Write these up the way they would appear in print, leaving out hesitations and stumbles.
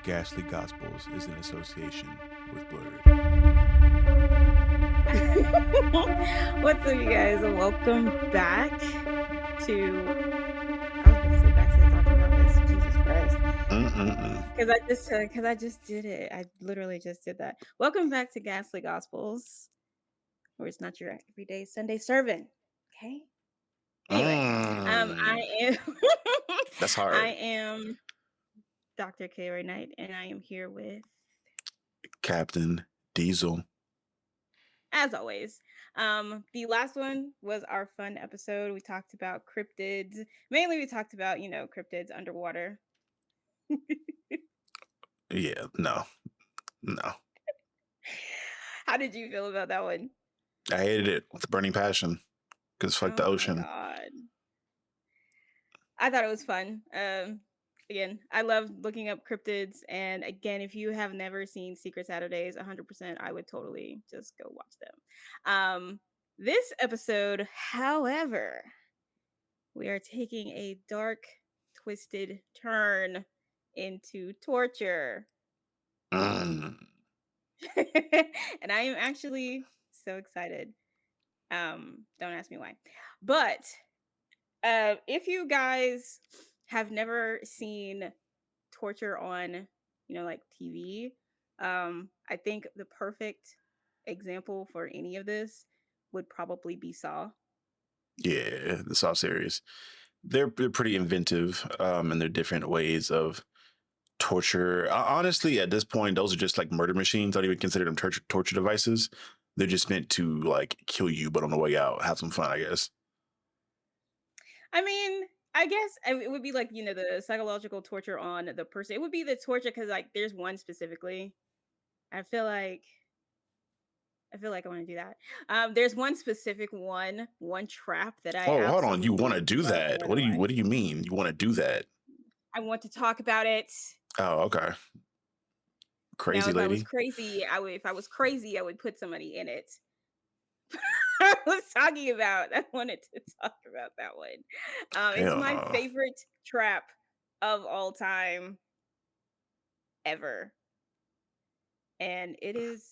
Ghastly Gospels is in association with Blurred. What's up, you guys? Welcome back to. I was about to say back to talking about this. Jesus Christ, Mm-mm-mm. because I just did it. I literally just did that. Welcome back to Ghastly Gospels, where it's not your everyday Sunday servant. Okay. Anyway, I Mm. am. That's I hard. am Dr. K. Ray Knight, and I am here with, Captain Diesel. as always. The last one was our fun episode. We talked about cryptids. Mainly, we talked about cryptids underwater. Yeah, no, no. How did you feel about that one? I hated it with burning passion because fuck the Oh my ocean. god. I thought it was fun. Again, I love looking up cryptids, and again, if you have never seen Secret Saturdays, 100%, I would totally just go watch them. This episode, however, we are taking a dark, twisted turn into torture. Mm. And I am actually so excited. Don't ask me why. But if you guys have never seen torture on, like TV, I think the perfect example for any of this would probably be Saw. Yeah, the Saw series. They're pretty inventive in their different ways of torture. Honestly, at this point, those are just like murder machines. I don't even consider them torture devices. They're just meant to like kill you, but on the way out, have some fun, I guess. I mean, I guess it would be like, the psychological torture on the person. It would be the torture because, like, there's one specifically. I feel like I want to do that. There's one specific one trap that I Oh, hold on. You want absolutely to do love that? more than life. What do you mean? You want to do that? I want to talk about it. Oh, okay. Now, Crazy if I was lady. crazy, I would. If I was crazy, I would put somebody in it. I was talking about. I wanted to talk about that one. It's Hell my no. favorite trap of all time ever, and it is.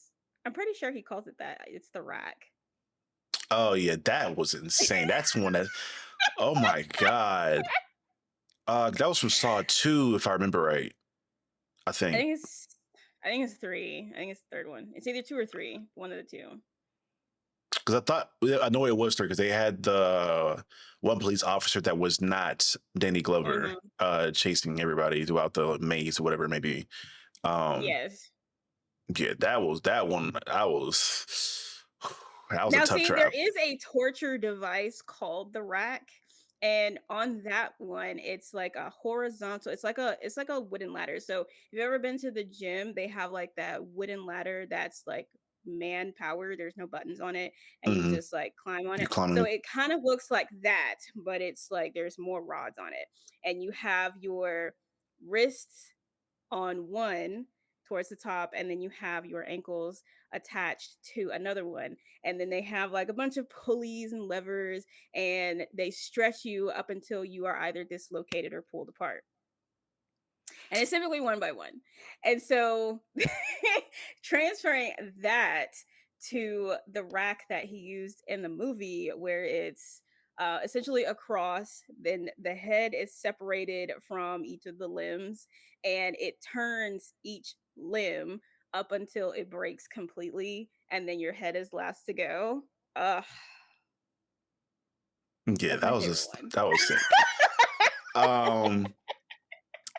I'm pretty sure he calls it that. It's the rack. Oh yeah, that was insane. That's one that. Oh my god. That was from Saw 2, if I remember right. I I think think it's. I think it's three. I think it's the third one. It's either two or three. One of the two. because I thought I know it was 3 because they had the one police officer that was not Danny Glover, Mhm. chasing everybody throughout the maze or whatever it may be. Um, Yes. yeah, that was that one. That was a Now, tough see, there trap. is a torture device called the rack, and on that one, it's like a horizontal. It's like a wooden ladder. So, if you've ever been to the gym, they have like that wooden ladder that's like man power. There's no buttons on it, and you Hmm. just like climb on You it. So climbing? it kind of looks like that, but it's like there's more rods on it, and you have your wrists on one towards the top, and then you have your ankles attached to another one, and then they have like a bunch of pulleys and levers, and they stretch you up until you are either dislocated or pulled apart, and it's typically one by one. And so transferring that to the rack that he used in the movie, where it's essentially a cross, then the head is separated from each of the limbs, and it turns each limb up until it breaks completely, and then your head is last to go. uh Yeah, that's that my was favorite just one. that was sick. Um,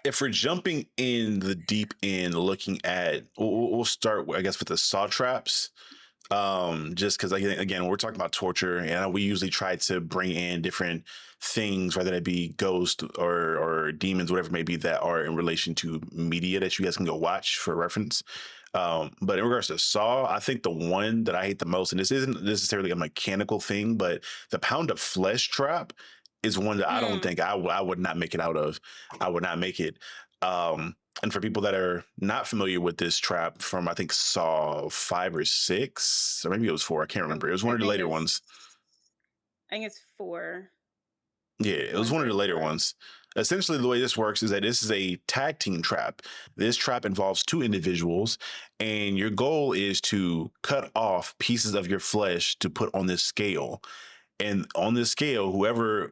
if we're jumping in the deep end, looking at, we'll start, I guess, with the saw traps. Just because again, we're talking about torture, and we usually try to bring in different things, whether it be ghosts or demons, whatever it may be, that are in relation to media that you guys can go watch for reference. But in regards to Saw, I think the one that I hate the most, and this isn't necessarily a mechanical thing, but the pound of flesh trap is one that I don't Mm, think I would not make it out of. I would not make it. And for people that are not familiar with this trap from, I think, Saw 5 or 6, or maybe it was 4, I can't I, remember. It was I one of the think later it's ones. I think it's four. Yeah, I it want was to one of say the later four. ones. Essentially, the way this works is that this is a tag team trap. This trap involves two individuals, and your goal is to cut off pieces of your flesh to put on this scale. And on this scale, whoever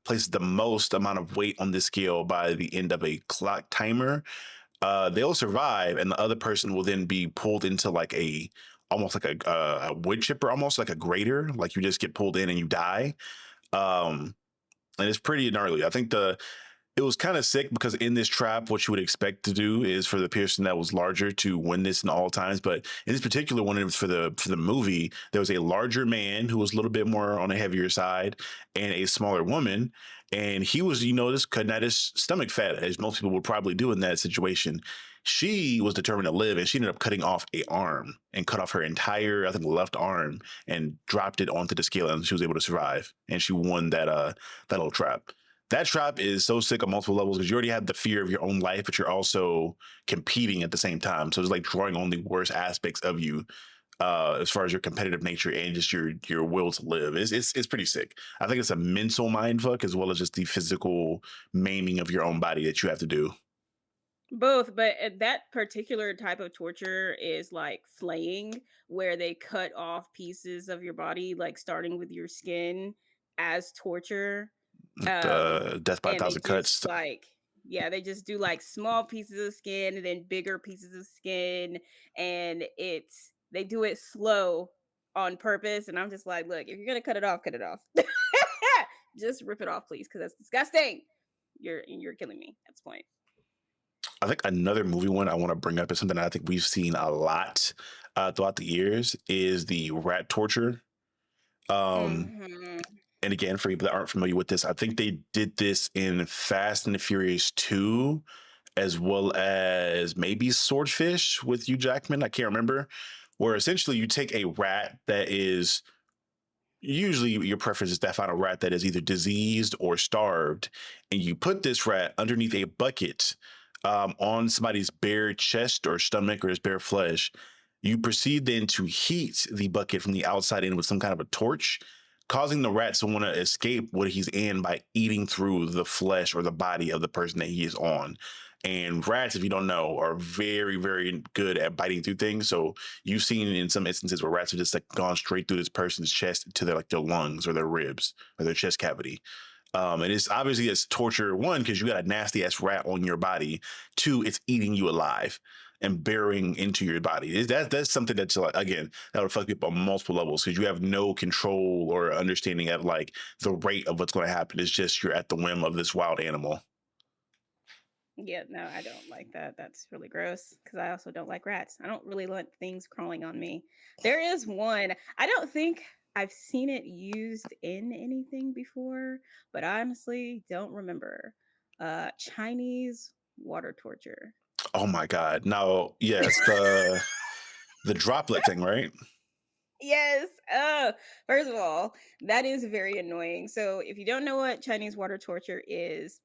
places the most amount of weight on this scale by the end of a clock timer, they'll survive, and the other person will then be pulled into like a almost like a wood chipper, almost like a grater, like you just get pulled in and you die. Um, and it's pretty gnarly. I think it was kind of sick because in this trap, what you would expect to do is for the person that was larger to win this in all times. But in this particular one, it was for the movie. There was a larger man who was a little bit more on the heavier side, and a smaller woman. And he was, just cutting at his stomach fat, as most people would probably do in that situation. She was determined to live, and she ended up cutting off a arm and cut off her entire, I think, left arm and dropped it onto the scale, and she was able to survive. And she won that little trap. That trap is so sick on multiple levels because you already have the fear of your own life, but you're also competing at the same time. So it's like drawing on the worst aspects of you, as far as your competitive nature and just your will to live. It's pretty sick. I think it's a mental mind fuck as well as just the physical maiming of your own body that you have to do. Both, but that particular type of torture is like flaying, where they cut off pieces of your body, like starting with your skin as torture. Um, The death by a and they thousand just cuts. like, yeah, they just do like small pieces of skin and then bigger pieces of skin, and they do it slow on purpose. And I'm just like, look, if you're gonna cut it off, cut it off. Just rip it off, please, because that's disgusting. You're killing me at this point. I think another movie one I want to bring up is something that I think we've seen a lot throughout the years is the rat torture. Um, Hmm. and again, for people that aren't familiar with this, I think they did this in Fast and the Furious 2, as well as maybe Swordfish with Hugh Jackman. I can't remember. Where essentially you take a rat that is usually your preference is to find a rat that is either diseased or starved, and you put this rat underneath a bucket on somebody's bare chest or stomach or his bare flesh. You proceed then to heat the bucket from the outside in with some kind of a torch, causing the rat to want to escape what he's in by eating through the flesh or the body of the person that he is on. And rats, if you don't know, are very, very good at biting through things. So you've seen in some instances where rats have just like gone straight through this person's chest to their lungs or their ribs or their chest cavity. And it's obviously it's torture, one, because you got a nasty ass rat on your body. Two, it's eating you alive and burying into your body. That's something that's like, again, that would fuck people on multiple levels because you have no control or understanding of like the rate of what's going to happen. It's just you're at the whim of this wild animal. Yeah, no, I don't like that. That's really gross because I also don't like rats. I don't really want things crawling on me. There is one, I don't think I've seen it used in anything before, but I honestly don't remember. Chinese water torture. Oh my god! Now, yes, the droplet thing, right? Yes. First of all, that is very annoying. So, if you don't know what Chinese water torture is,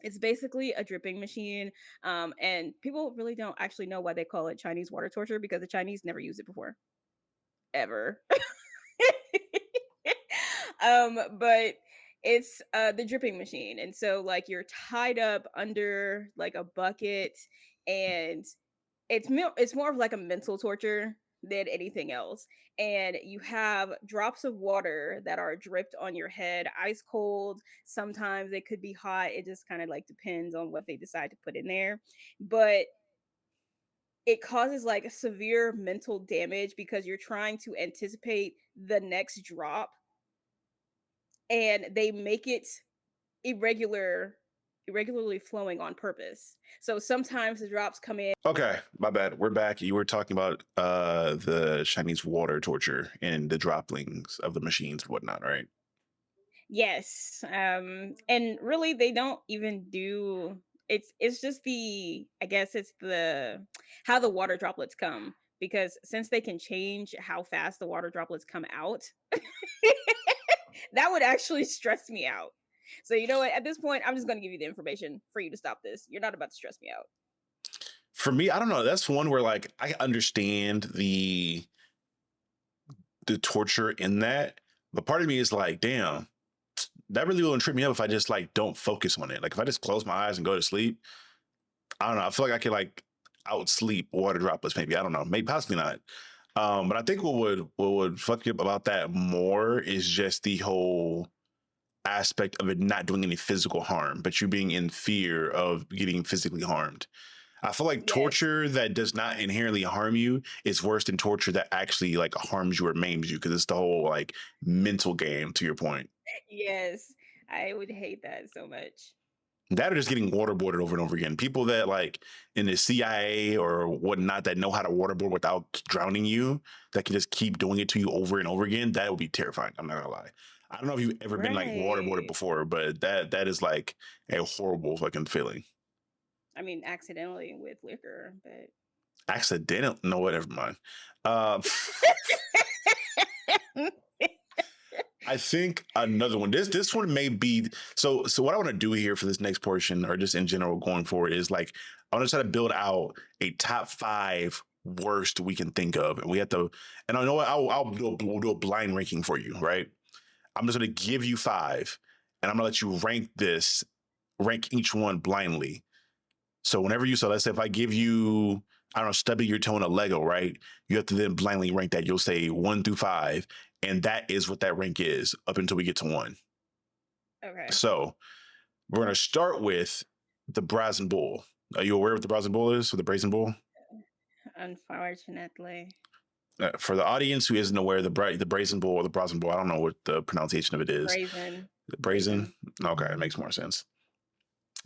it's basically a dripping machine. And people really don't actually know why they call it Chinese water torture because the Chinese never used it before, ever. But it's the dripping machine. And so like you're tied up under like a bucket, and it's more of like a mental torture than anything else. And you have drops of water that are dripped on your head, ice cold. Sometimes it could be hot. It just kind of like depends on what they decide to put in there. But it causes like severe mental damage because you're trying to anticipate the next drop, and they make it irregularly flowing on purpose. So sometimes the drops come in. Okay, my bad. We're back. You were talking about the Chinese water torture and the droplings of the machines and whatnot, right? Yes. And really they don't even do, it's just the, I guess it's the how the water droplets come, because since they can change how fast the water droplets come out, that would actually stress me out. So you know what? At this point, I'm just going to give you the information for you to stop this. You're not about to stress me out. For me, I don't know. That's one where like I understand the torture in that, but part of me is like, damn, that really will trip me up if I just like don't focus on it. Like if I just close my eyes and go to sleep, I don't know. I feel like I could like outsleep water droplets. Maybe I don't know. Maybe possibly not. But I think what would fuck you up about that more is just the whole aspect of it not doing any physical harm, but you being in fear of getting physically harmed. I feel like Yes. torture that does not inherently harm you is worse than torture that actually like harms you or maims you because it's the whole like mental game. To your point, Yes. I would hate that so much. that are just getting waterboarded over and over again. People that like in the CIA or whatnot that know how to waterboard without drowning you, that can just keep doing it to you over and over again. That would be terrifying. I'm not gonna lie. I don't know if you've ever been like waterboarded Right. before, but that is like a horrible fucking feeling. I mean, accidentally with liquor, but Accidental? No, whatever, mind. Uh, I think another one. This one may be so. What I want to do here for this next portion, or just in general going forward, is like I want to try to build out a top five worst we can think of, and we have to. And I know what we'll do a blind ranking for you, right? I'm just going to give you five, and I'm going to let you rank each one blindly. So whenever you, so let's say if I give you, I don't know, stubbing your toe in a Lego, right? You have to then blindly rank that. You'll say one through five, and that is what that rank is up until we get to one. okay. So we're gonna start with the Brazen Bull. Are you aware what the Brazen Bull is, or the Brazen Bull? Unfortunately. For the audience who isn't aware, the Brazen Bull or the Brazen Bull, I don't know what the pronunciation of it is. Brazen. Brazen. Brazen. Okay, it makes more sense.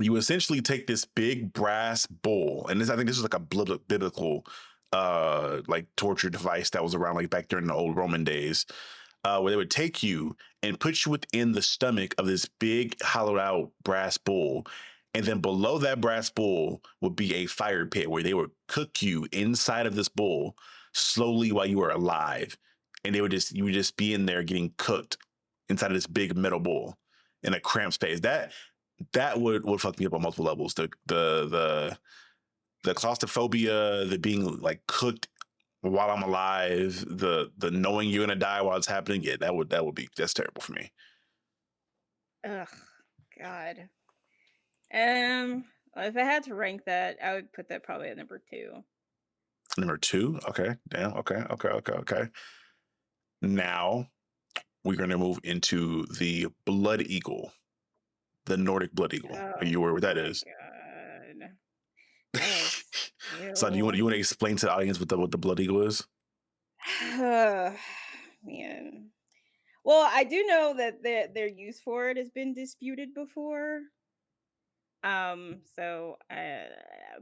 You essentially take this big brass bowl, and this I think this is like a biblical like torture device that was around like back during the old Roman days, where they would take you and put you within the stomach of this big hollowed out brass bowl, and then below that brass bowl would be a fire pit where they would cook you inside of this bowl slowly while you were alive, and you would just be in there getting cooked inside of this big metal bowl in a cramped space. That would fuck me up on multiple levels. The claustrophobia, the being like cooked while I'm alive, the knowing you're gonna die while it's happening. Yeah, that's terrible for me. Ugh. God. Um. If I had to rank that, I would put that probably at number two. Number two, okay, damn, okay. Now we're gonna move into the blood eagle, the Nordic blood eagle. Are Oh you aware what that my is? god. Yes. So Ew. you want to explain to the audience what the blood eagle is? Man. Well, I do know that their use for it has been disputed before. So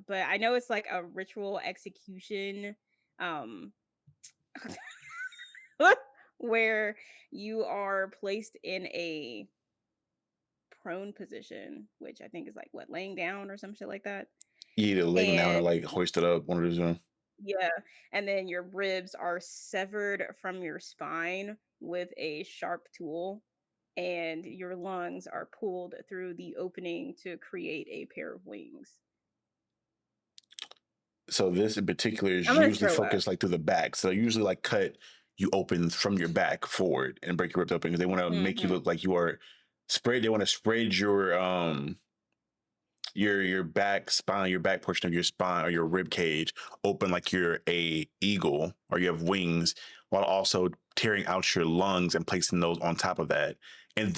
but I know it's like a ritual execution um where you are placed in a prone position, which I think is like what, laying down or some shit like that. You either laying down or And like hoisted up, one of those. yeah, and then your ribs are severed from your spine with a sharp tool, and your lungs are pulled through the opening to create a pair of wings. So this in particular is I'm gonna usually throw up. focused like through the back. So usually like cut you open from your back forward and break your ribs open because they want to make you Mhm. look like you are spread. They want to spread your back spine, your back portion of your spine or your rib cage open like you're a eagle or you have wings, while also tearing out your lungs and placing those on top of that. And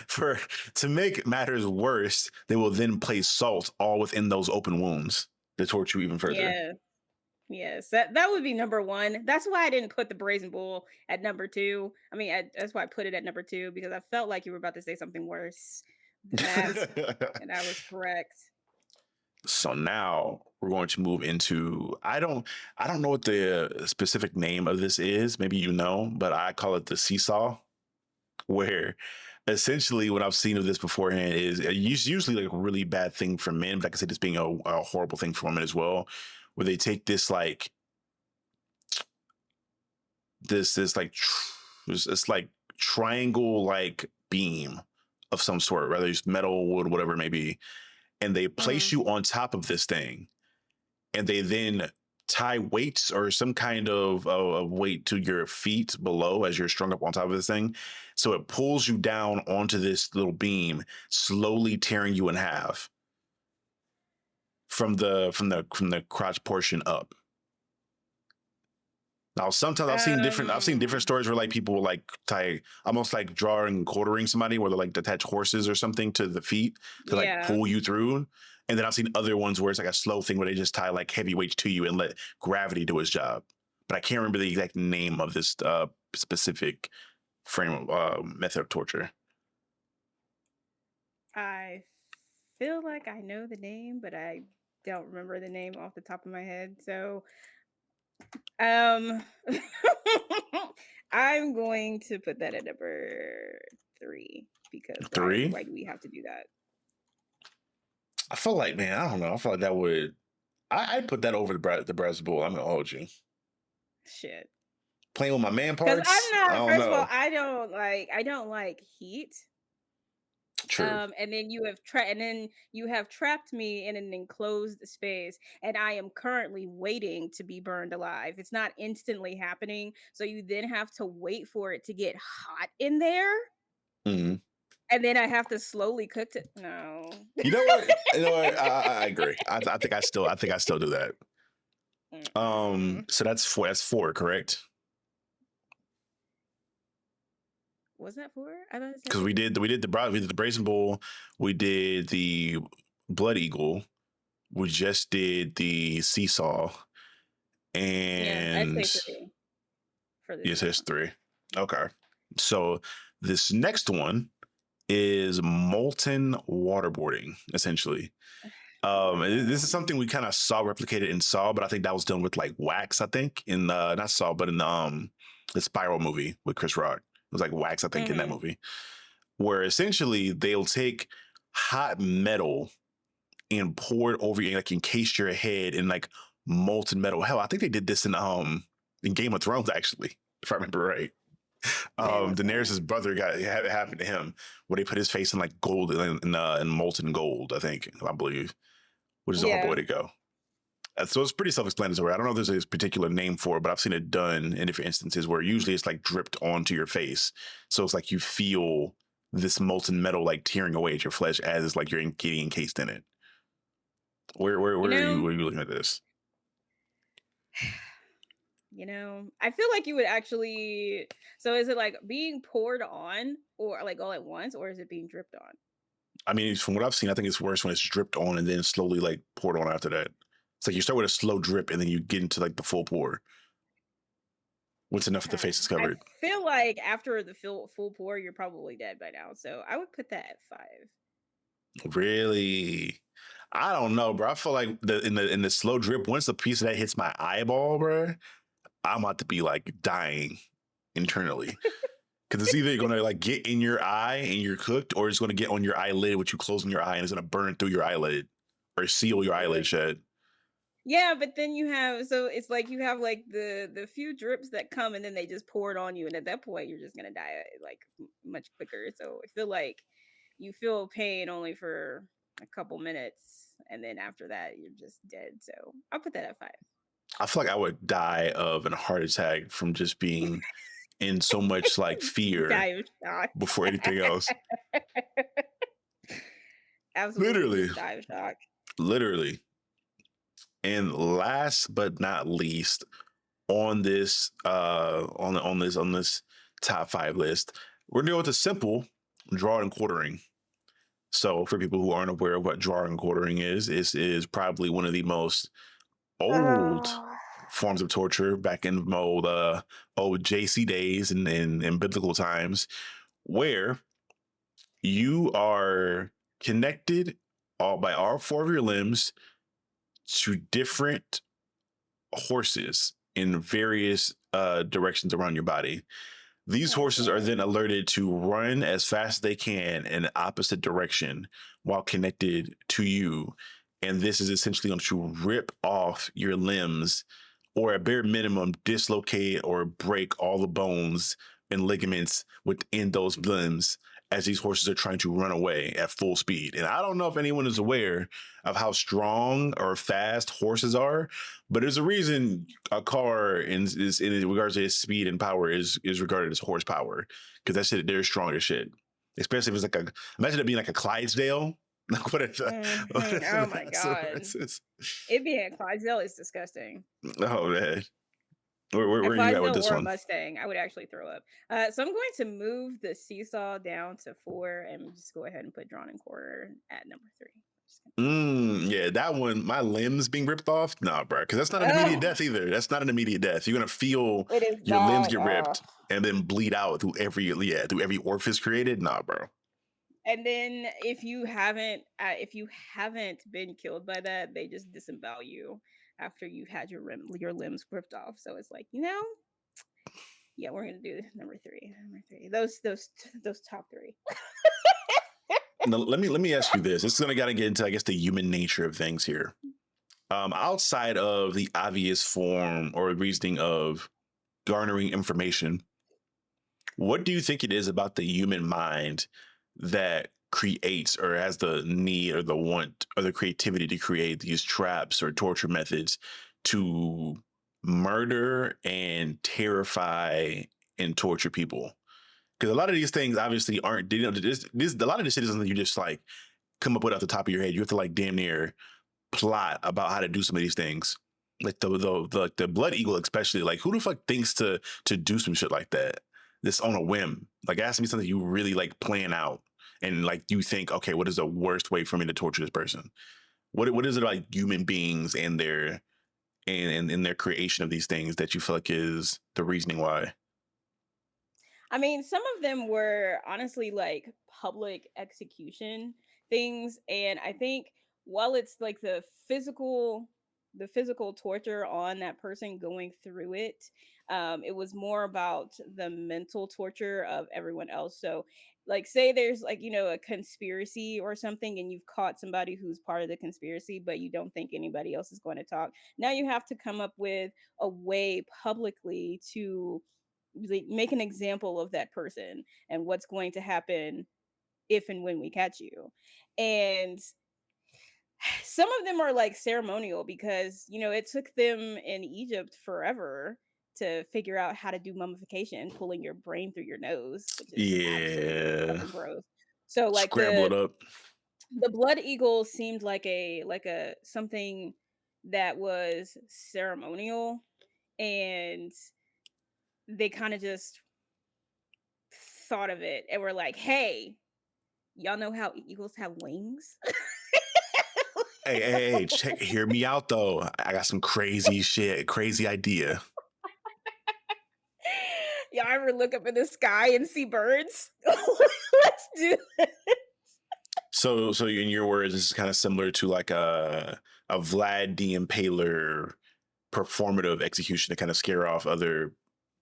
for to make matters worse, they will then place salt all within those open wounds to torture you even further. Yeah. Yes, that would be number 1. That's why I didn't put the brazen bull at number 2. I mean, that's why I put it at number 2 because I felt like you were about to say something worse than that, and I was correct. So now we're going to move into I don't know what the specific name of this is. Maybe you know, but I call it the seesaw, where essentially what I've seen of this beforehand is usually like a really bad thing for men, but I can see this being a horrible thing for women as well, where they take this like this like it's like triangle like beam of some sort, whether it's metal, wood, whatever it may be, and they place Mhm. you on top of this thing and they then tie weights or some kind of weight to your feet below as you're strung up on top of this thing. So it pulls you down onto this little beam, slowly tearing you in half from the crotch portion up. Now, sometimes I've seen different Um, stories where like people will like tie almost like drawing and quartering somebody where they like attach horses or something to the feet to like yeah. pull you through. And then I've seen other ones where it's like a slow thing where they just tie like heavy weights to you and let gravity do its job. But I can't remember the exact name of this specific frame method of torture. I feel like I know the name, but I don't remember the name off the top of my head. So, um, I'm going to put that at number 3 because Three. why do we have to do that? I feel like, man, I don't know. I feel like that would I'd put that over the brass bull. I'm gonna hold you. Shit. Playing with my man Because I'm parts. I not. don't First of all, know. I don't like heat. True. And then you have trapped me in an enclosed space, and I am currently waiting to be burned alive. It's not instantly happening, so you then have to wait for it to get hot in there, Mhm. and then I have to slowly cook it. No. You know what? You know what? I agree. I think I still do that. Mm-mm. So that's four. That's four, correct? Was that 4? I thought it said Because 3. we did the brazen bull, we did the blood eagle, we just did the seesaw, Yeah, I'd say and 3 for this yes, next it's one. three. Okay. So this next one is molten waterboarding, essentially. Oh my This is god. something we kind of saw replicated in Saw, but I think that was done with like wax. I think in not Saw, but in the Spiral movie with Chris Rock. It was like wax, I think, in that Mhm. movie, where essentially they'll take hot metal and pour it over you, like encase your head in like molten metal. Hell, I think they did this in Game of Thrones actually, if I remember right. Game of Daenerys' Thrones. brother got it happened to him, where they put his face in like gold and molten gold. I believe, which is a horrible way Yeah. to go. So it's pretty self-explanatory. I don't know if there's a particular name for it, but I've seen it done in different instances where usually it's like dripped onto your face. So it's like you feel this molten metal like tearing away at your flesh as it's like you're getting encased in it. You know, Where are you looking at this? I feel like you would actually. So is it like being poured on or like all at once, or is it being dripped on? I mean, from what I've seen, I think it's worse when it's dripped on and then slowly like poured on after that. It's like you start with a slow drip and then you get into like the full pour. What's enough if the face is I covered? feel like after the full pour, you're probably dead by now. So I would put that at 5. Really? I don't know, bro. I feel like the slow drip, once a piece of that hits my eyeball, bro, I'm about to be like dying internally. Because it's either going to like get in your eye and you're cooked, or it's going to get on your eyelid, which you close on your eye, and it's going to burn through your eyelid or seal your eyelid Really? shut. Yeah, but then it's like you have like the few drips that come and then they just pour it on you, and at that point you're just gonna die like much quicker. So I feel like you feel pain only for a couple minutes, and then after that you're just dead. So I'll put that at 5. I feel like I would die of a heart attack from just being in so much like Die fear of shock. before anything else. Absolutely, Literally, just die of shock. literally. And last but not least, on this on this top five list, we're dealing with a simple draw and quartering. So for people who aren't aware of what draw and quartering is probably one of the most old Oh. forms of torture back in old JC days and biblical times, where you are connected all by all four of your limbs to different horses in various directions around your body. These Oh horses are god. then alerted to run as fast as they can in the opposite direction while connected to you. And this is essentially going to rip off your limbs or at bare minimum dislocate or break all the bones and ligaments within those limbs as these horses are trying to run away at full speed. And I don't know if anyone is aware of how strong or fast horses are, but there's a reason a car in regards to its speed and power is regarded as horsepower, because that shit they're strong as shit. Especially if it's like a imagine it being like a Clydesdale. Like what Mhm. if Oh my so god. it's- It being a Clydesdale is disgusting. oh man. A Where are you at with Clydesdale this or a one? Mustang, I would actually throw up. So I'm going to move the seesaw down to 4 and just go ahead and put drawn and quarter at number 3. Just Yeah, that one, my limbs being ripped off. Nah, bro, because that's not an gonna immediate oh, death either. That's not an immediate death. You're gonna feel it is your limbs not. get ripped and then bleed out through every orifice created. Nah, bro. And then if you haven't been killed by that, they just disembowel you after you've had your limbs ripped off. So it's like, yeah, we're gonna do number 3. Number 3. Those top 3. Now, let me ask you this. This is gonna gotta get into, I guess, the human nature of things here. Outside of the obvious form or reasoning of garnering information, what do you think it is about the human mind that creates or has the need or the want or the creativity to create these traps or torture methods to murder and terrify and torture people? Because a lot of these things obviously aren't, a lot of this shit isn't you just like come up with off the top of your head. You have to like damn near plot about how to do some of these things. Like the blood eagle, especially. Like who the fuck thinks to do some shit like that? This on a whim. Like it has to be something you really like plan out and like you think, okay, what is the worst way for me to torture this person? What is it like human beings and their and their creation of these things that you feel like is the reasoning why? I mean, some of them were honestly like public execution things, and I think while it's like the physical torture on that person going through it, it was more about the mental torture of everyone else. So like say there's like a conspiracy or something and you've caught somebody who's part of the conspiracy but you don't think anybody else is going to talk. Now you have to come up with a way publicly to like make an example of that person and what's going to happen if and when we catch you. And some of them are like ceremonial because it took them in Egypt forever to figure out how to do mummification, pulling your brain through your nose, which is absolutely Yeah. fucking gross. So like Scramble it up. the blood eagle seemed like a something that was ceremonial, and they kind of just thought of it and were like, "Hey, y'all know how eagles have wings?" Hey, check, hear me out though. I got some crazy shit, crazy idea. Y'all ever look up in the sky and see birds? Let's do it. So in your words, this is kind of similar to like a Vlad the Impaler performative execution to kind of scare off other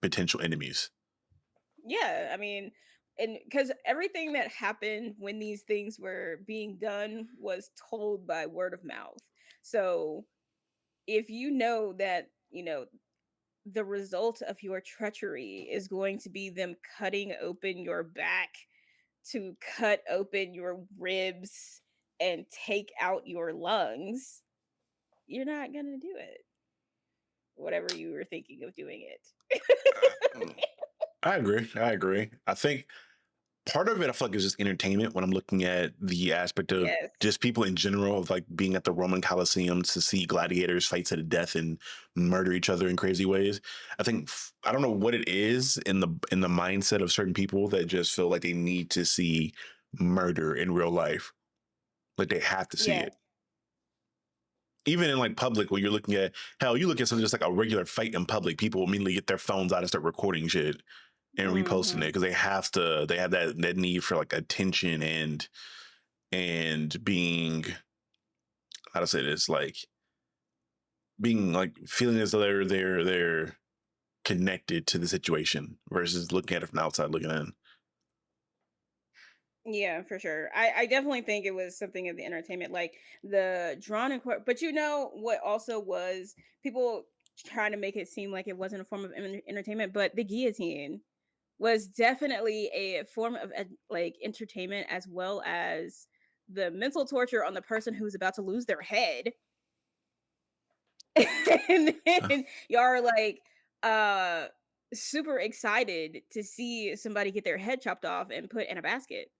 potential enemies. Yeah, I mean, and because everything that happened when these things were being done was told by word of mouth. So if you know that, the result of your treachery is going to be them cutting open your back to cut open your ribs and take out your lungs, you're not going to do it. Whatever you were thinking of doing it. Mm, I agree. I agree. I think part of it, I feel like, is just entertainment when I'm looking at the aspect of Yes. just people in general of like being at the Roman Coliseum to see gladiators fight to the death and murder each other in crazy ways. I think I don't know what it is in the mindset of certain people that just feel like they need to see murder in real life. Like they have to see Yeah. it. Even in like public, where you're looking at hell, you look at something just like a regular fight in public, people immediately get their phones out and start recording shit and reposting it Mhm. because they have that need for like attention and being, how to say this, like being like feeling as though they're connected to the situation versus looking at it from outside looking in. Yeah, for sure. I definitely think it was something of the entertainment, like the drawn and but what also was people trying to make it seem like it wasn't a form of entertainment, but the guillotine. was definitely a form of like entertainment, as well as the mental torture on the person who's about to lose their head. And then y'all are like uh super excited to see somebody get their head chopped off and put in a basket.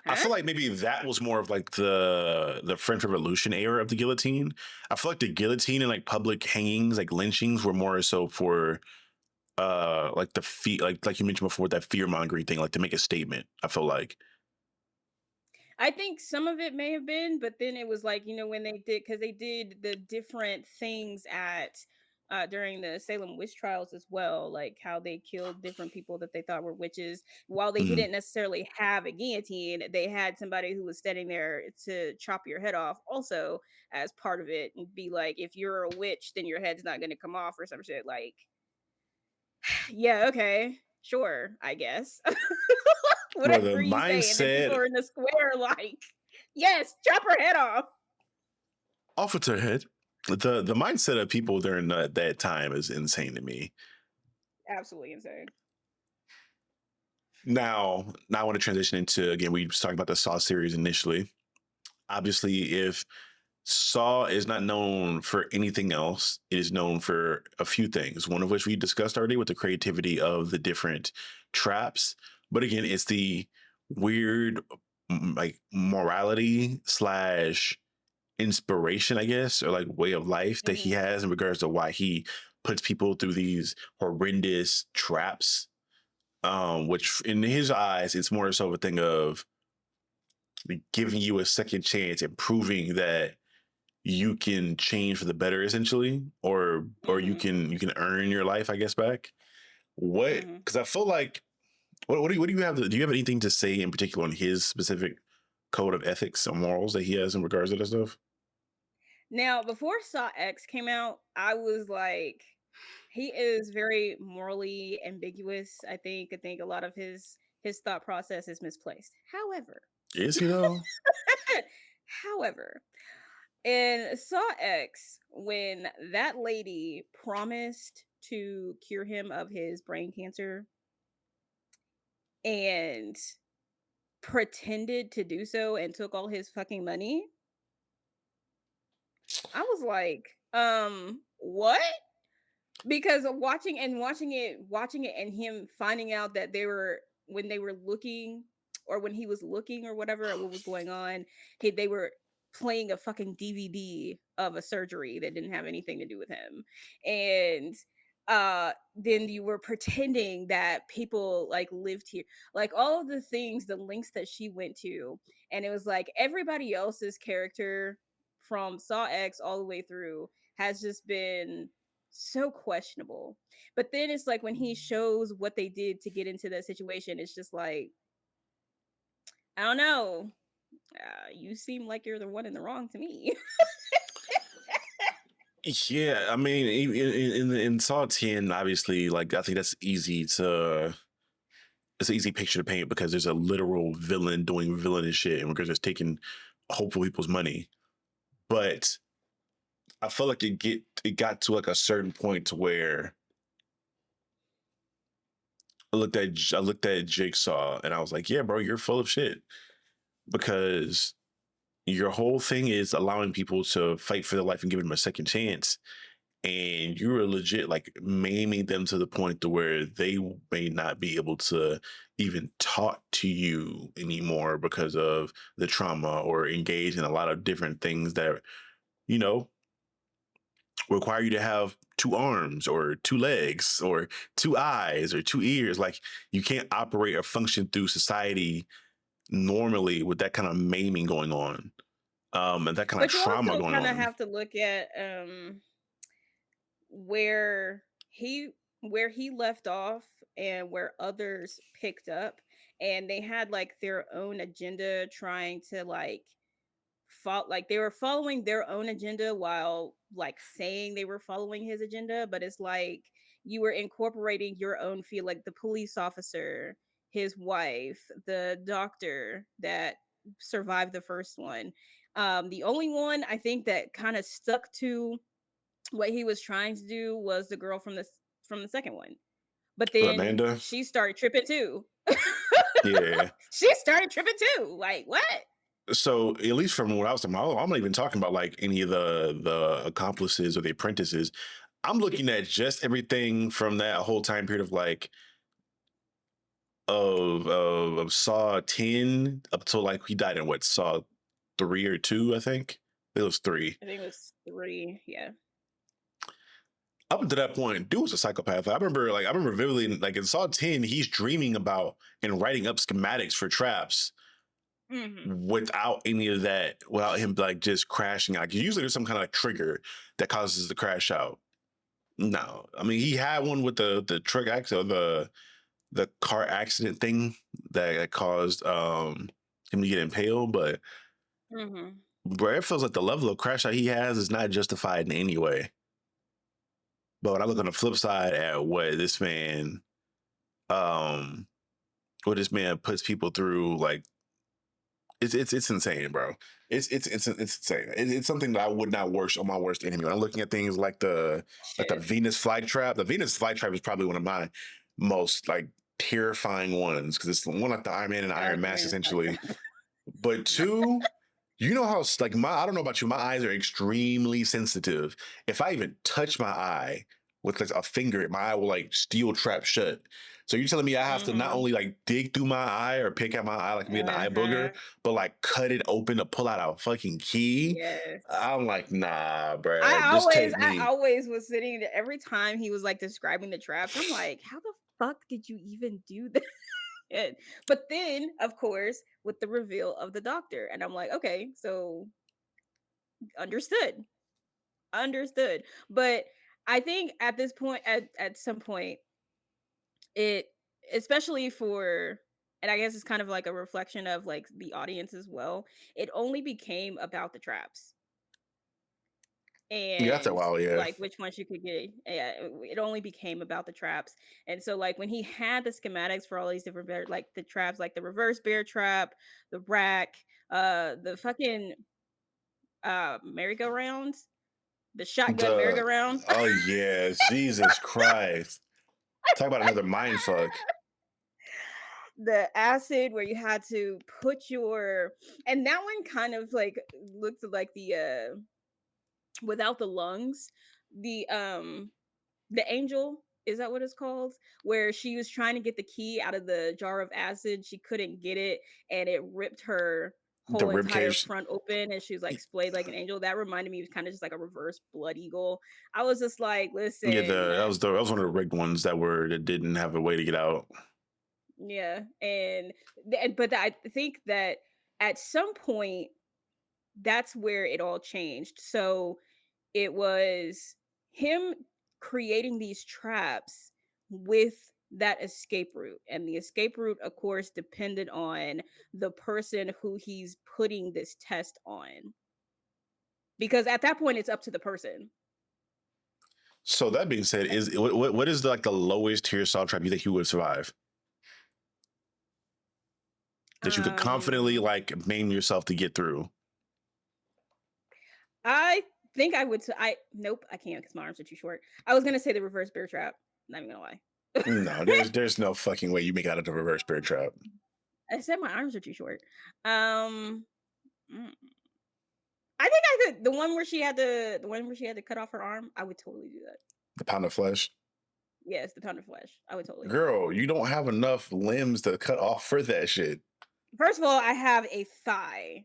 I Huh? feel like maybe that was more of like the French Revolution era of the guillotine. I feel like the guillotine and like public hangings, like lynchings, were more so for like the fear, like you mentioned before, that fear mongering thing, like to make a statement. I feel like. I think some of it may have been, but then it was like, when they did, because they did the different things at during the Salem witch trials as well, like how they killed different people that they thought were witches. While they Mm, didn't necessarily have a guillotine, they had somebody who was standing there to chop your head off also as part of it, and be like, if you're a witch, then your head's not going to come off or some shit. Like, yeah, okay, sure, I guess. bro, the Whatever you say. And then people mindset are in the square like, yes, chop her head off. off with their head. The mindset of people during that time is insane to me. Absolutely insane. Now I want to transition into, again, we was talking about the Saw series initially. Obviously, if Saw is not known for anything else, it is known for a few things. One of which we discussed already with the creativity of the different traps. But again, it's the weird, like morality slash inspiration, I guess, or like way of life that he Mhm, has in regards to why he puts people through these horrendous traps. Which in his eyes, it's more so a thing of giving you a second chance and proving that you can change for the better, essentially, or mhm, you can earn your life, I guess, back. What? mhm. Because I feel like what do you have? Do you have anything to say in particular on his specific code of ethics or morals that he has in regards to that stuff? Now, before Saw X came out, I was like, he is very morally ambiguous. I think a lot of his thought process is misplaced. However, Is he though? however, in Saw X, when that lady promised to cure him of his brain cancer and pretended to do so and took all his fucking money, I was like, what? Because of watching it and him finding out that they were when they were looking, or when he was looking or whatever at what was going on, they were playing a fucking DVD of a surgery that didn't have anything to do with him. And then you were pretending that people like lived here, like all of the things, the links that she went to. And it was like everybody else's character from Saw X all the way through has just been so questionable. But then it's like when he shows what they did to get into that situation, it's just like, I don't know. You seem like you're the one in the wrong to me. Yeah, I mean, in Saw 10, obviously, like I think that's easy to it's an easy picture to paint because there's a literal villain doing villainous shit and because it's taking hopeful people's money. But I felt like it got to like a certain point to where I looked at Jigsaw and I was like, yeah, bro, you're full of shit because your whole thing is allowing people to fight for their life and giving them a second chance. And you were legit like maiming them to the point to where they may not be able to even talk to you anymore because of the trauma or engage in a lot of different things that, you know, require you to have two arms or two legs or two eyes or two ears. Like you can't operate or function through society normally with that kind of maiming going on, and that kind of But you trauma also going kind of on. have to look at where he left off and where others picked up, and they had like their own agenda trying to like like they were following their own agenda while like saying they were following his agenda. But it's like you were incorporating your own feel, like the police officer, his wife, the doctor that survived the first one. The only one I think that kind of stuck to what he was trying to do was the girl from the second one. But then Amanda. she started tripping too. Yeah. She started tripping too. Like, what? So at least from what I was talking about, I'm not even talking about like any of the accomplices or the apprentices. I'm looking at just everything from that whole time period of like of Saw 10 up till like he died in what Saw 3 or 2, I think. It was 3. I think it was 3. Yeah. Up until that point, dude was a psychopath. I remember vividly like in Saw 10, he's dreaming about and writing up schematics for traps Mhm. without any of that, without him like just crashing out. 'Cause usually there's some kind of like trigger that causes the crash out. No, I mean he had one with the truck accident, the car accident thing that caused him to get impaled. But Mhm. bro, it feels like the level of crash out he has is not justified in any way. But when I look on the flip side at um, what this man puts people through, like it's insane, bro. It's insane. It's something that I would not wish on my worst enemy. When I'm looking at things like the Shit. Venus flytrap. The Venus flytrap is probably one of my most like terrifying ones because it's the one like the Iron Man and Yeah, Iron the Mask Venus essentially. flytrap. But two, you know how like my I don't know about you, my eyes are extremely sensitive. If I even touch my eye with like a finger, my eye will like steel trap shut. So you're telling me I have to not Mhm. only like dig through my eye or pick out my eye like me in the eye booger, Uh-huh. but like cut it open to pull out a fucking key? Yes. I'm like, nah, bruh, I just always take I me. always was sitting there every time he was, like, describing the traps, I'm like, "How the fuck did you even do that?" But then, of course, with the reveal of the doctor, and I'm like, "Okay, so understood, understood." But I think at this point at some point, it especially for and I guess it's kind of like a reflection of, like, the audience as well, it only became about the traps. Yeah, after a And while, yeah. like which ones you could get. Yeah, it only became about the traps. And so like when he had the schematics for all these different bear, like the traps, like the reverse bear trap, the rack, the fucking merry-go-rounds, the shotgun The merry-go-round, oh yeah, Jesus Christ. Talk about another mind fuck. the acid where you had to put your and that one kind of like looked like the without the lungs, the angel, is that what it's called? Where she was trying to get the key out of the jar of acid, she couldn't get it, and it ripped her The whole rib entire cage. front open, and she was like splayed like an angel. That reminded me of kind of just like a reverse blood eagle. I was just like, Yeah, listen, that was one of the rigged ones that didn't have a way to get out. yeah, and but I think that at some point that's where it all changed. So it was him creating these traps with that escape route. And the escape route, of course, depended on the person who he's putting this test on. Because at that point, it's up to the person. So that being said, is what is like the lowest tier salt trap you think you would survive that you could confidently Um, like name yourself to get through? I think I would. I nope, I can't because my arms are too short. I was gonna say the reverse bear trap. Not even gonna lie. No, there's no fucking way you make it out of the reverse bear trap. I said my arms are too short. Um, mm, I think I could. The one where she had to cut off her arm. I would totally do that. The pound of flesh. Yes, the pound of flesh. I would totally do that. Girl, you don't have enough limbs to cut off for that shit. First of all, I have a thigh.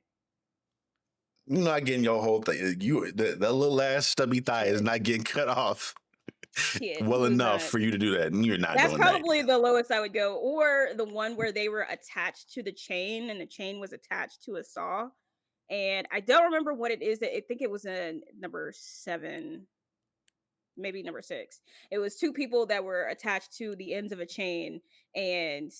You're not getting your whole thing. That little ass stubby thigh is Shit, not getting cut off shit. well Who's enough not? for you to do that. And you're not That's doing that. probably the lowest I would go, or the one where they were attached to the chain, and the chain was attached to a saw. And I don't remember what it is. That I think it was a number 7, maybe number 6. It was two people that were attached to the ends of a chain, and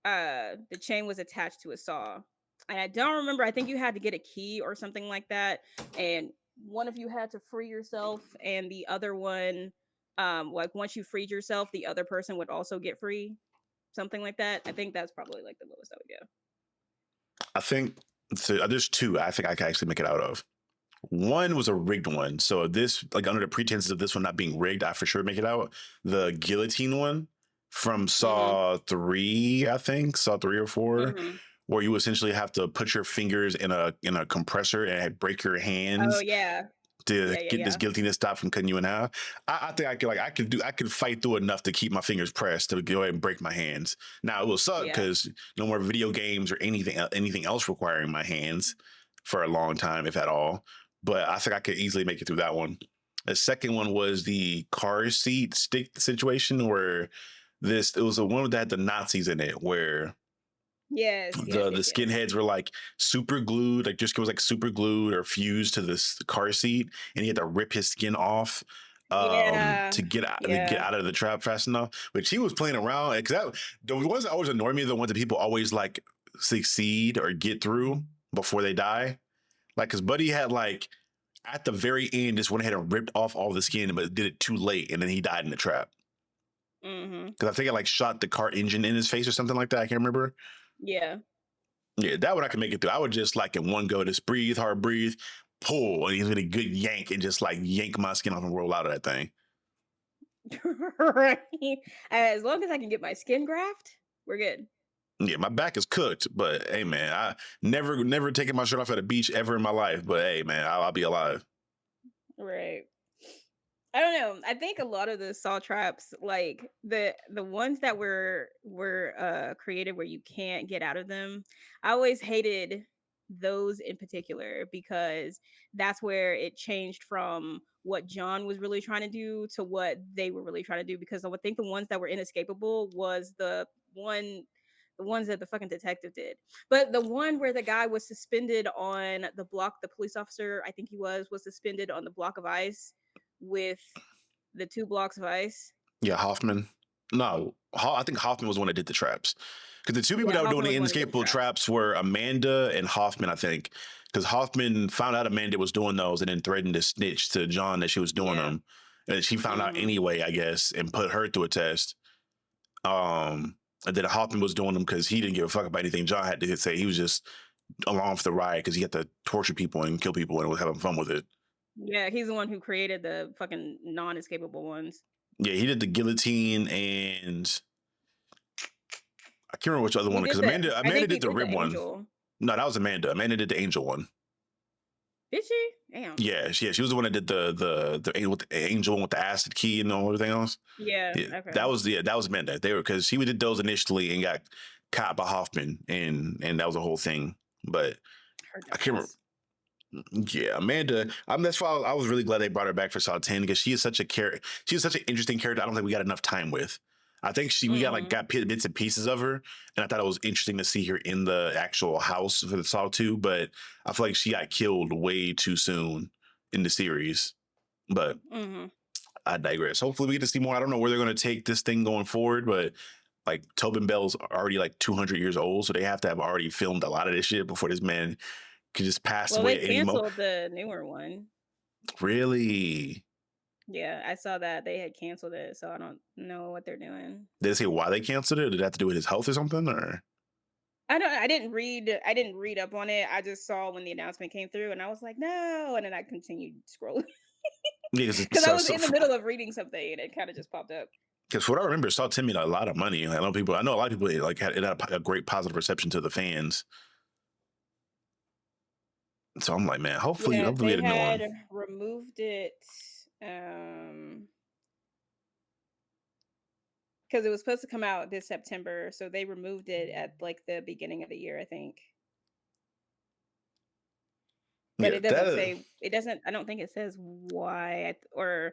the chain was attached to a saw. And I don't remember, I think you had to get a key or something like that, and one of you had to free yourself, and the other one like once you freed yourself the other person would also get free, something like that. I think that's probably like the lowest I would go. I think so, there's two I think I can actually make it out of. One was a rigged one. So this, like under the pretenses of this one not being rigged, I for sure make it out. The guillotine one. from Mhm. Saw 3, I think, Saw 3 or 4, Mhm. where you essentially have to put your fingers in a compressor and break your Oh, hands yeah. to Yeah, yeah, get this yeah. guiltiness stopped from cutting you in half. I think I could like I could fight through enough to keep my fingers pressed to go ahead and break my hands. Now it will suck Yeah. because no more video games or anything else requiring my hands for a long time, if at all. But I think I could easily make it through that one. The second one was the car seat stick situation where this it was a one that had the Nazis in it where Yes, yes, the yes, yes. skinheads were like super glued, like just was like super glued or fused to this car seat, and he had to rip his skin off Yeah. to get Yeah. out of the trap fast enough. Which he was playing around because the ones that always annoy me are the ones that people always like succeed or get through before they die. Like his buddy had like at the very end just went ahead and ripped off all the skin, but did it too late, and then he died in the trap. Mhm. Because I think it like shot the car engine in his face or something like that. I can't remember. Yeah. Yeah, that one I can make it through. I would just like in one go, just breathe, hard breathe, pull, and he's gonna good yank and just like yank my skin off and roll out of that thing. Right. As long as I can get my skin graft, we're good. Yeah, my back is cooked, but hey man, I never taken my shirt off at a beach ever in my life. But hey man, I'll be alive. Right. I don't know. I think a lot of the saw traps, like the ones that were created where you can't get out of them, I always hated those in particular because that's where it changed from what John was really trying to do to what they were really trying to do. Because I would think the ones that were inescapable was one the ones that the fucking detective did. But the one where the guy was suspended on the block, the police officer, I think he was suspended on the block of ice with the 2 blocks of ice. Yeah, Hoffman. No, I think Hoffman was the one that did the traps. Because the two people Yeah, that were doing Hoffman the was the one that did the inescapable traps. traps were Amanda and Hoffman, I think. Because Hoffman found out Amanda was doing those and then threatened to snitch to John that she was doing Yeah. them. And she found out Mhm. anyway, I guess, and put her through a test. And then Hoffman was doing them because he didn't give a fuck about anything John had to say. He was just along for the ride because he had to torture people and kill people and was having fun with it. Yeah, he's the one who created the fucking non-escapable ones. Yeah, he did the guillotine and I can't remember which other He one because did the I Amanda think he did the did the rib one. angel. No, that was Amanda. Amanda did the angel one. Did she? Damn. Yeah, she was the one that did with the angel one with the acid key and everything else. Yeah, Yeah, okay. that was Amanda. They were because she did those initially and got caught by Hoffman and that was a whole thing. But Her I can't remember. dumbass. Yeah, Amanda. That's why I was really glad they brought her back for Saw 10 because she is such a character. She's such an interesting character. I don't think we got enough time with. I think we got like Mhm. got bits and pieces of her, and I thought it was interesting to see her in the actual house for the Saw 2. But I feel like she got killed way too soon in the series. But Mhm. I digress. Hopefully, we get to see more. I don't know where they're going to take this thing going forward, but like Tobin Bell's already like 200 years old, so they have to have already filmed a lot of this shit before this man could just pass Well, they away at any moment. canceled the newer one. Really? Yeah, I saw that they had canceled it, so I don't know what they're doing. Did they say why they canceled it? Did it have to do with his health or something? Or I didn't read up on it. I just saw when the announcement came through and I was like, "No," and then I continued scrolling yeah, because because I was in the middle of reading something and it kinda just popped up. what I remember, Saw 10 made a lot of money. I know a lot of people like had it had a great positive reception to the fans. So I'm like, man, Yeah, hopefully we they get a new had one. removed it, um, because it was supposed to come out this September, so they removed it at, like, the beginning of the year, I think. But Yeah, that it doesn't I don't think it says why or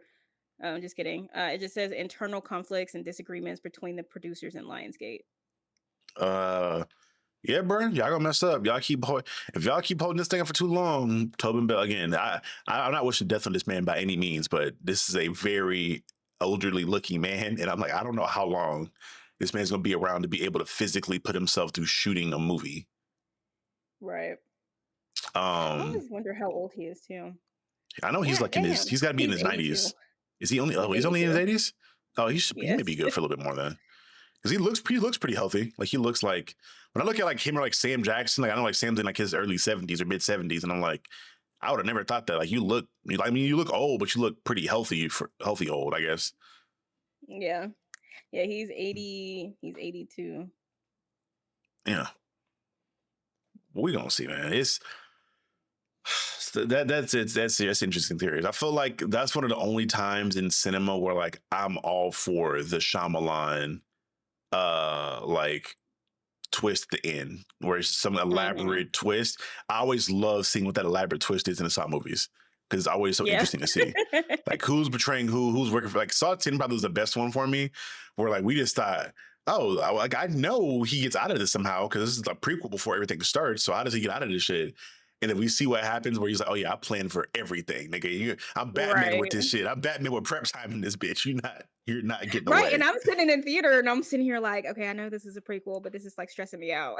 just kidding. It just says internal conflicts and disagreements between the producers and Lionsgate. uh yeah, bro, y'all gonna mess up. If y'all keep holding this thing up for too long, Tobin Bell again. I'm not wishing death on this man by any means, but this is a very elderly looking man, and I'm like, I don't know how long this man's gonna be around to be able to physically put himself through shooting a movie. Right. I Um, always wonder how old he is too. I know he's God like in his. damn. He's got to be in He's his 82. 90s. Is he only? He's Oh, he's only in his 82. 80s. Oh, he may Yes. be good for a little bit more then. Because he looks pretty healthy. Like he looks like when I look at like him or like Sam Jackson, like I know like Sam's in like his early 70s or mid 70s, and I'm like, I would have never thought that. Like you look old, but you look pretty healthy for healthy old, I guess. Yeah. Yeah, he's 80. He's 82. Yeah, we gonna see, man. It's that's it. That's interesting theories. I feel like that's one of the only times in cinema where like I'm all for the Shyamalan like twist at the end, where it's some Mhm. elaborate twist. I always love seeing what that elaborate twist is in the Saw movies because it's always so Yeah. interesting to see. Like who's betraying who, who's working for. Like Saw 10 probably was the best one for me, where like we just thought, oh, like I know he gets out of this somehow because this is a prequel before everything starts. So how does he get out of this shit? And then we see what happens where he's like, oh yeah, I plan for everything. Nigga, I'm Batman with Right. this shit. I'm Batman with prep time in this bitch. You're not getting Right, and away. I'm sitting in theater and I'm sitting here like, "Okay, I know this is a prequel, but this is, like, stressing me out."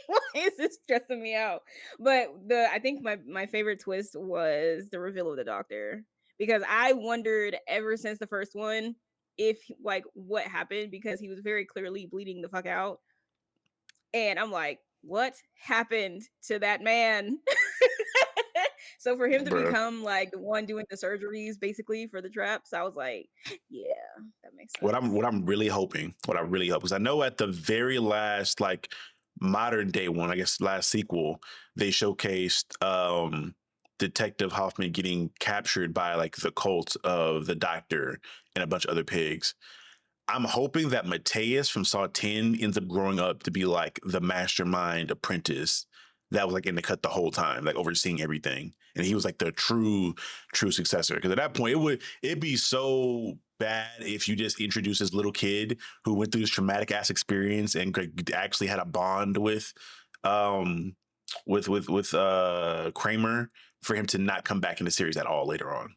Why is this stressing me out? But I think my favorite twist was the reveal of the doctor, because I wondered ever since the first one if, like, what happened, because he was very clearly bleeding the fuck out, and I'm like, "What happened to that man?" So for him to Bruh. become, like, the one doing the surgeries basically for the traps, I was like, "Yeah, that makes What I'm sense." what I'm really hoping, what I really hope, because I know at the very last like modern day one, I guess last sequel, they showcased Detective Hoffman getting captured by like the cult of the doctor and a bunch of other pigs. I'm hoping that Mateus from Saw 10 ends up growing up to be like the mastermind apprentice that was like in the cut the whole time, like overseeing everything. And he was like the true successor. Because at that point, it'd be so bad if you just introduce this little kid who went through this traumatic ass experience and actually had a bond um with Kramer for him to not come back in the series at all later on.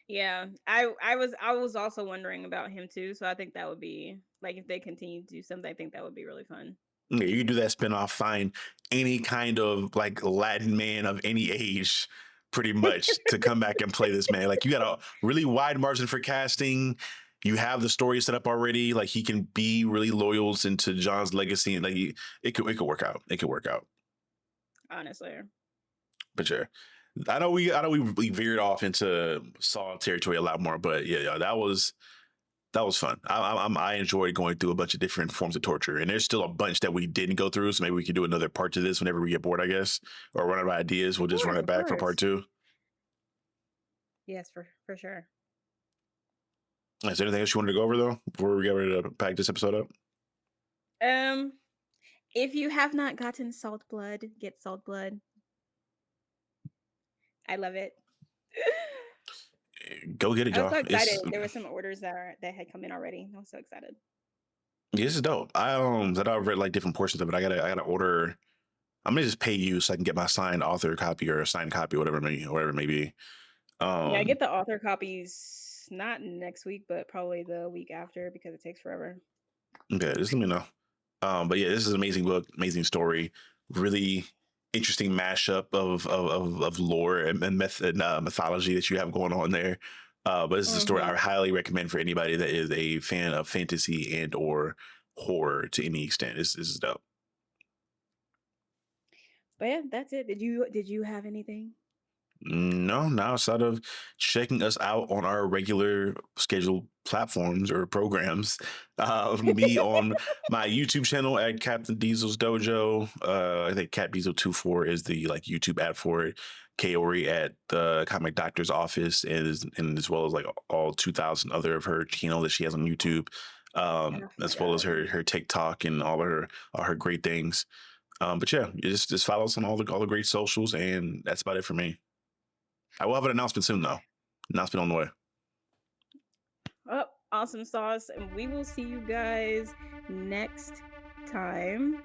Yeah, I was also wondering about him too, so I think that would be like, if they continue to do something, I think that would be really fun. Yeah, you can do that spinoff, find any kind of like Latin man of any age, pretty much, to come back and play this man. Like you got a really wide margin for casting. You have the story set up already. Like he can be really loyal into John's legacy, and like it could work out. It could work out. Honestly. But sure. I know we veered off into Saw territory a lot more, but yeah, that was fun. I enjoyed going through a bunch of different forms of torture, and there's still a bunch that we didn't go through. So maybe we could do another part to this whenever we get bored, I guess, or run out of ideas. We'll Of just run course, it of back for part course. two. Yes, for sure. Is there anything else you wanted to go over though before we get ready to pack this episode up? Um, if you have not gotten Salt Blood, get Salt Blood. I love it. Go get it, I was y'all. so excited. It's There were some orders that had come in already. I was so excited. this is dope. I've read like different portions of it. I gotta order. I'm gonna just pay you so I can get my signed author copy or a signed copy, whatever it may be. Yeah, I Um, get the author copies not next week, but probably the week after because it takes forever. okay, just let me know. But yeah, this is an amazing book, amazing story, really interesting mashup of lore and mythology that you have going on there. But this is a story I Mhm. highly recommend for anybody that is a fan of fantasy and or horror to any extent. This is dope. But yeah, that's it. Did you have anything? No, now outside of checking us out on our regular scheduled platforms or programs, me on my YouTube channel at Captain Diesel's Dojo. I think Cap Diesel 24 is the like YouTube ad for it. Kaori at the Comic Doctor's office, and as well as like all 2,000 other of her channel that she has on YouTube, Oh my as well as god. her TikTok and all her great things. But yeah, you just follow us on all the great socials, and that's about it for me. I will have an announcement soon, though. Announcement on the way. Oh, awesome sauce. And we will see you guys next time.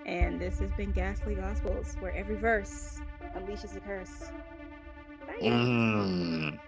And this has been Ghastly Gospels, where every verse unleashes a curse. Bye. Mm.